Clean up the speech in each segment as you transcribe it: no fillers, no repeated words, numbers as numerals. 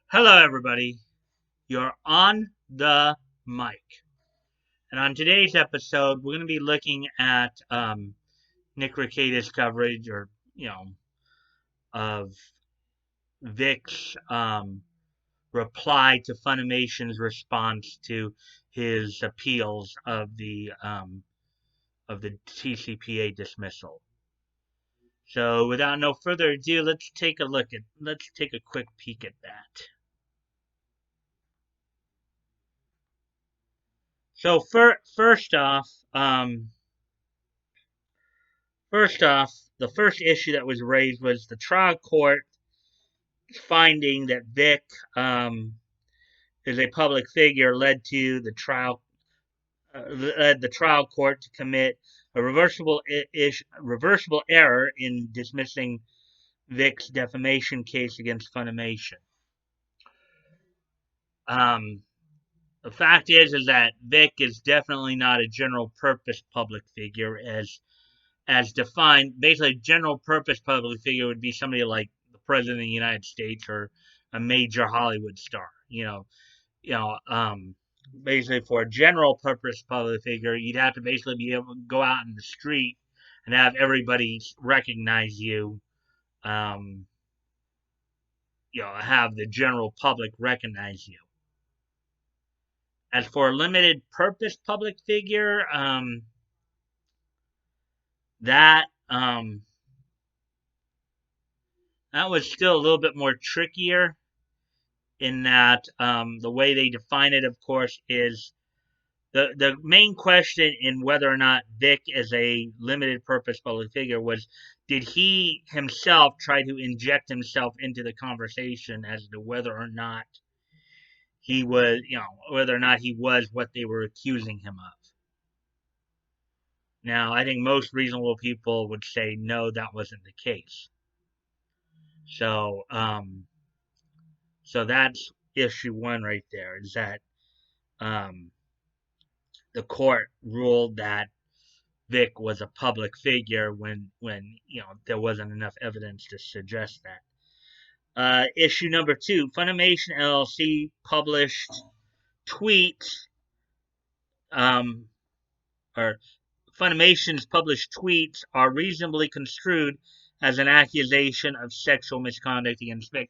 Hello, everybody. You're on the mic. And on today's episode, we're going to be looking at Nick Rekieta's coverage of Vic's reply to Funimation's response to his appeals of the TCPA dismissal. So, without no further ado, let's take a quick peek at that. So, first off, the first issue that was raised was the trial court finding that Vic is a public figure led the trial court to commit a reversible error in dismissing Vic's defamation case against Funimation. Um, the fact is that Vic is definitely not a general purpose public figure as defined. Basically, a general purpose public figure would be somebody like the president of the United States or a major Hollywood star. You know, basically for a general purpose public figure, you'd have to basically be able to go out in the street and have everybody recognize you. Um, have the general public recognize you. As for a limited purpose public figure, that that was still a little bit more trickier in that the way they define it, of course, is the main question in whether or not Vic is a limited purpose public figure was, did he himself try to inject himself into the conversation as to whether or not he was what they were accusing him of. Now, I think most reasonable people would say no, that wasn't the case. So, so that's issue one right there. Is that um, the court ruled that Vic was a public figure when there wasn't enough evidence to suggest that. Issue number two: Funimation LLC published tweets, um, or Funimation's published tweets are reasonably construed as an accusation of sexual misconduct against Vic.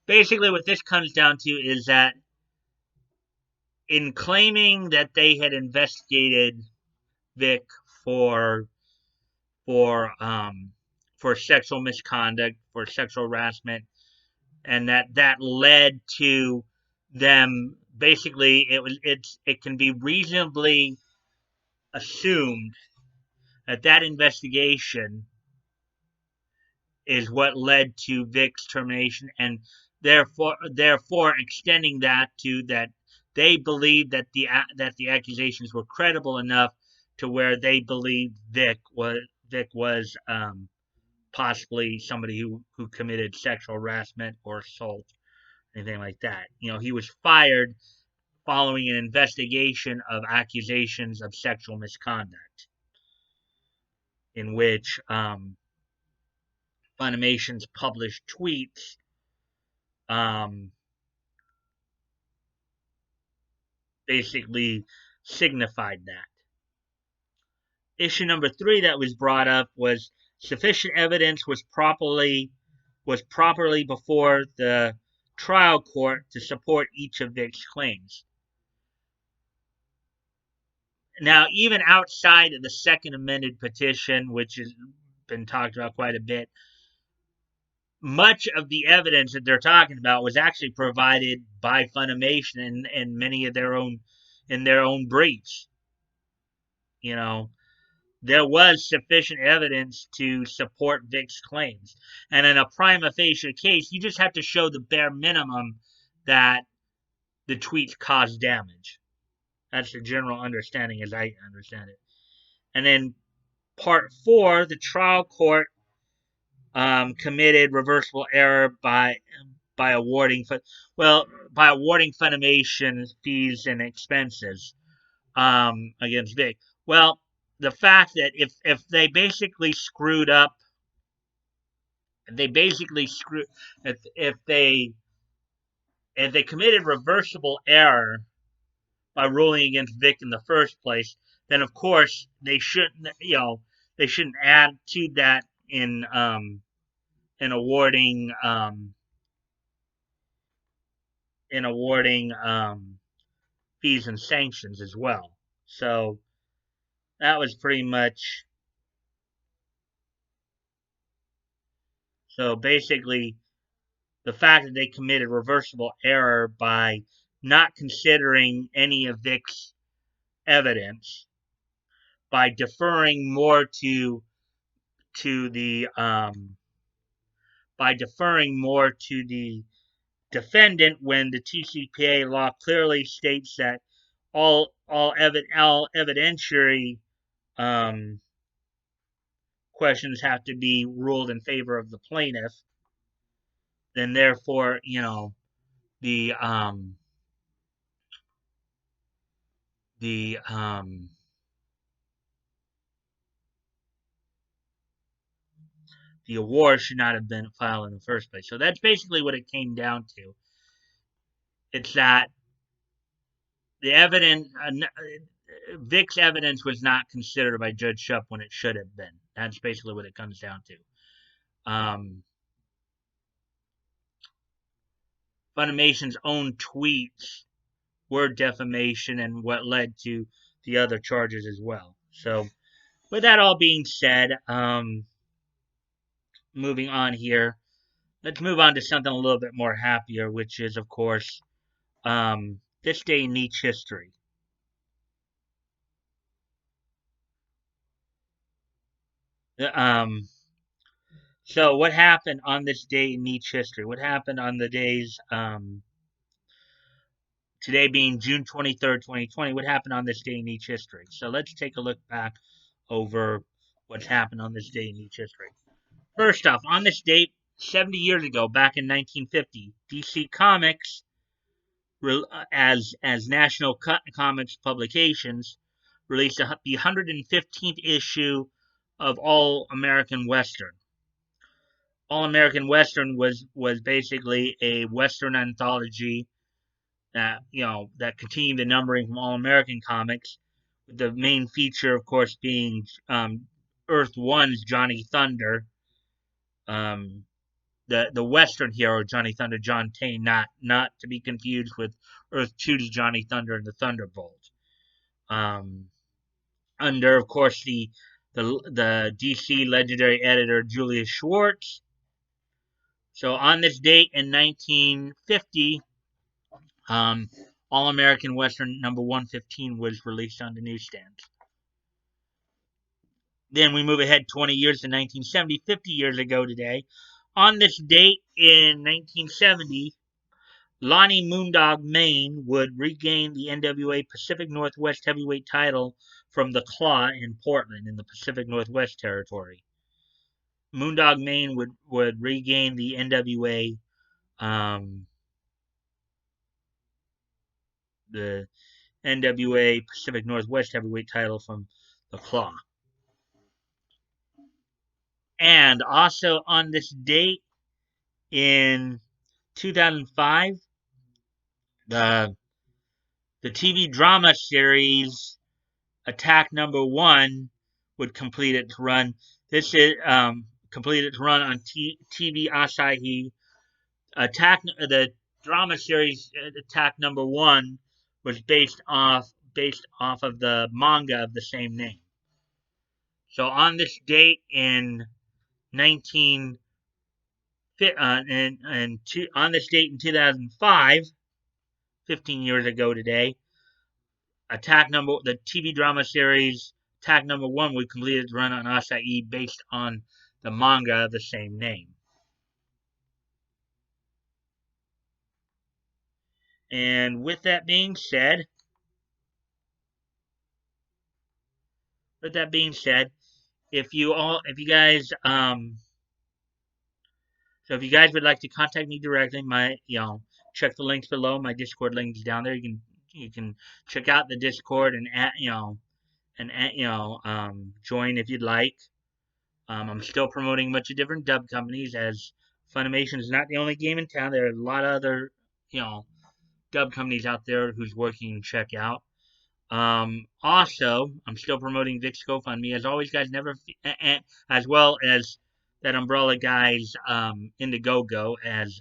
Basically, what this comes down to is that in claiming that they had investigated Vic for for um, for sexual misconduct, for sexual harassment, and that led to them. Basically, it can be reasonably assumed that that investigation is what led to Vic's termination, and therefore extending that to that they believed that the accusations were credible enough to where they believed Vic was possibly somebody who committed sexual harassment or assault, anything like that. He was fired following an investigation of accusations of sexual misconduct, in which Funimation's published tweets um, basically signified that. Issue number three that was brought up was sufficient evidence was properly before the trial court to support each of Vic's claims. Now, even outside of the second amended petition, which has been talked about quite a bit, much of the evidence that they're talking about was actually provided by Funimation and many of their own briefs. There was sufficient evidence to support Vic's claims. And in a prima facie case, you just have to show the bare minimum that the tweets caused damage. That's the general understanding as I understand it. And then part four, the trial court committed reversible error by awarding Funimation fees and expenses against Vic. Well, the fact that if they basically screwed up, if they if they committed reversible error by ruling against Vic in the first place, then of course they shouldn't, they shouldn't add to that in awarding in awarding fees and sanctions as well. So that was pretty much, so basically the fact that they committed reversible error by not considering any of Vic's evidence, by deferring more to the by deferring more to the defendant when the TCPA law clearly states that all evidentiary um, questions have to be ruled in favor of the plaintiff. Then therefore, the the the award should not have been filed in the first place. So that's basically what it came down to. It's that the evidence, Vic's evidence was not considered by Judge Shupp when it should have been. That's basically what it comes down to. Funimation's own tweets were defamation and what led to the other charges as well. So, with that all being said, moving on here, let's move on to something a little bit more happier, which is, of course, this day in niche history. Um, so, what happened on this day in niche history? What happened on the days, today being June 23rd, 2020, what happened on this day in niche history? So, let's take a look back over what's happened on this day in niche history. First off, on this date, 70 years ago, back in 1950, DC Comics, as National Comics Publications, released the 115th issue of All American Western. All American Western was basically a Western anthology that that continued the numbering from All American Comics, with the main feature, of course, being Earth One's Johnny Thunder. The Western hero Johnny Thunder, John Tane, not to be confused with Earth 2's Johnny Thunder and the Thunderbolt. Under, of course, the DC legendary editor Julius Schwartz. So on this date in 1950, All American Western number 115 was released on the newsstands. Then we move ahead 20 years to 1970, 50 years ago today. On this date in 1970, Lonnie Moondog Mayne would regain the NWA Pacific Northwest Heavyweight title from the Claw in Portland in the Pacific Northwest Territory. Moondog Mayne would regain the NWA the NWA Pacific Northwest Heavyweight title from the Claw. And also on this date in 2005, the TV drama series Attack Number 1 would complete its run. This is completed its run on TV Asahi. The drama series Attack Number 1 was based off of the manga of the same name. So on this date in 19 on this date in 2005, 15 years ago today, the TV drama series Attack Number 1 would complete its run on Asahi based on the manga of the same name. And with that being said, if you guys so if you guys would like to contact me directly, check the links below. My Discord link is down there. You can check out the Discord and join if you'd like. I'm still promoting a bunch of different dub companies, as Funimation is not the only game in town. There are a lot of other dub companies out there who's working, check out. Also, I'm still promoting Vic's GoFundMe. As always, guys, as well as that Umbrella guys, Indiegogo, as,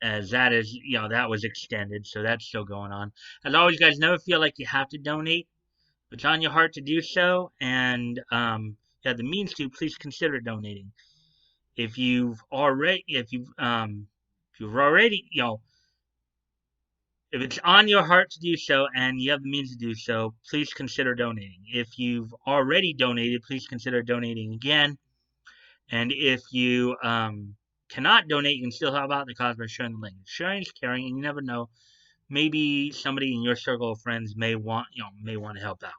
as that is, that was extended, so that's still going on. As always, guys, never feel like you have to donate. If it's on your heart to do so, and you have the means to, please consider donating. If you've already, if you've already, if it's on your heart to do so and you have the means to do so, please consider donating. If you've already donated, please consider donating again. And if you cannot donate, you can still help out the cause by sharing the link. Sharing is caring, and you never know. Maybe somebody in your circle of friends may want to help out.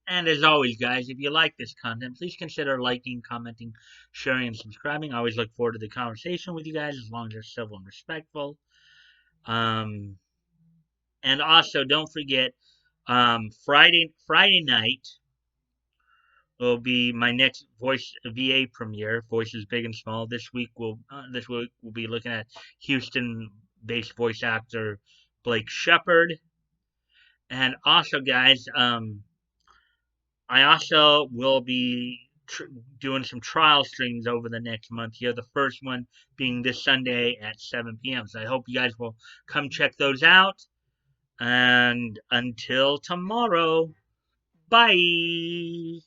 And as always, guys, if you like this content, please consider liking, commenting, sharing, and subscribing. I always look forward to the conversation with you guys as long as they're civil and respectful. Um, and also, don't forget, Friday night will be my next Voice VA premiere. Voices Big and Small. This week we'll be looking at Houston-based voice actor Blake Shepard. And also, guys, I also will be doing some trial streams over the next month here. The first one being this Sunday at 7 p.m. So I hope you guys will come check those out. And until tomorrow, bye.